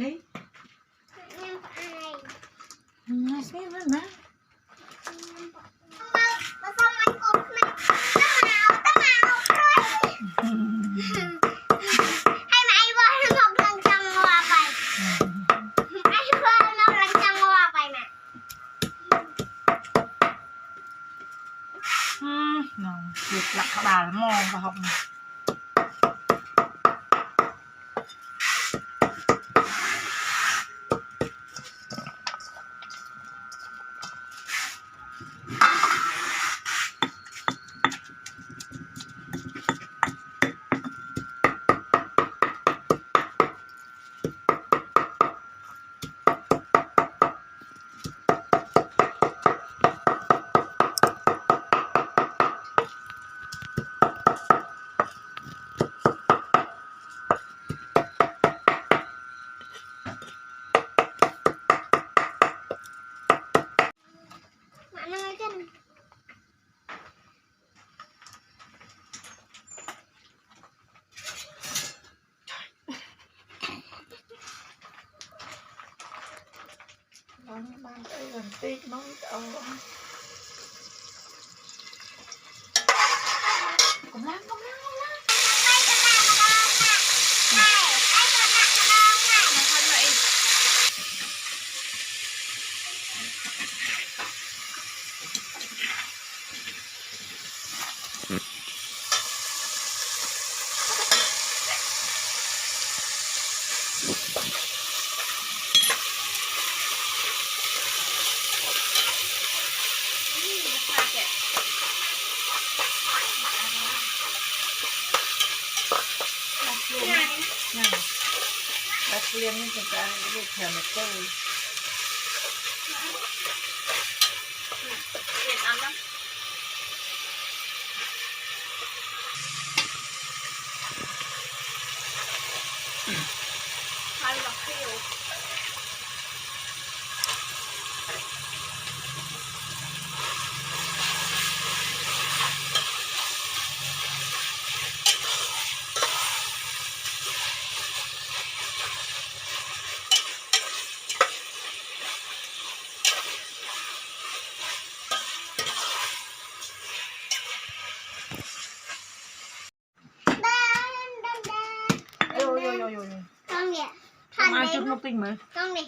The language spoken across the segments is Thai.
นี่ไม่ใช่มันนะน้องหยุดหลักขบาลมองไปครับบ้านเอิญตีน้องเอากำลังนักเรียนนี่เป็นการเรียกแถวนักเรียนอันนั้นใครหลับเที่ยวมาจุดนกปิ้งไหมกล้องดิ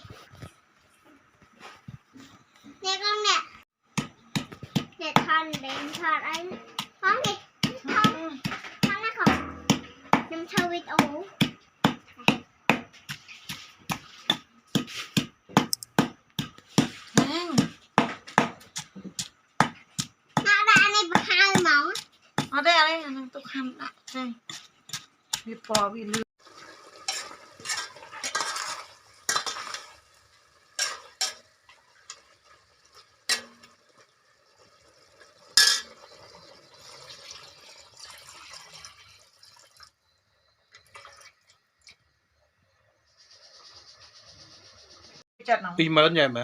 เนี่ยกล้องเนี่ยเนี่ยทอนเด่นทอนไอ้กล้องดิทอนนะของน้ำชาวิตโอ้น่าได้อันนี้ปลาหมองเอาได้อะไรอันนั้นตุกคำได้ใช่วิปอวิลืปีมาแล้วใหญ่ไหม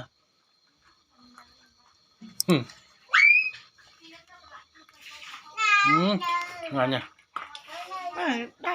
งานเนี่ยได้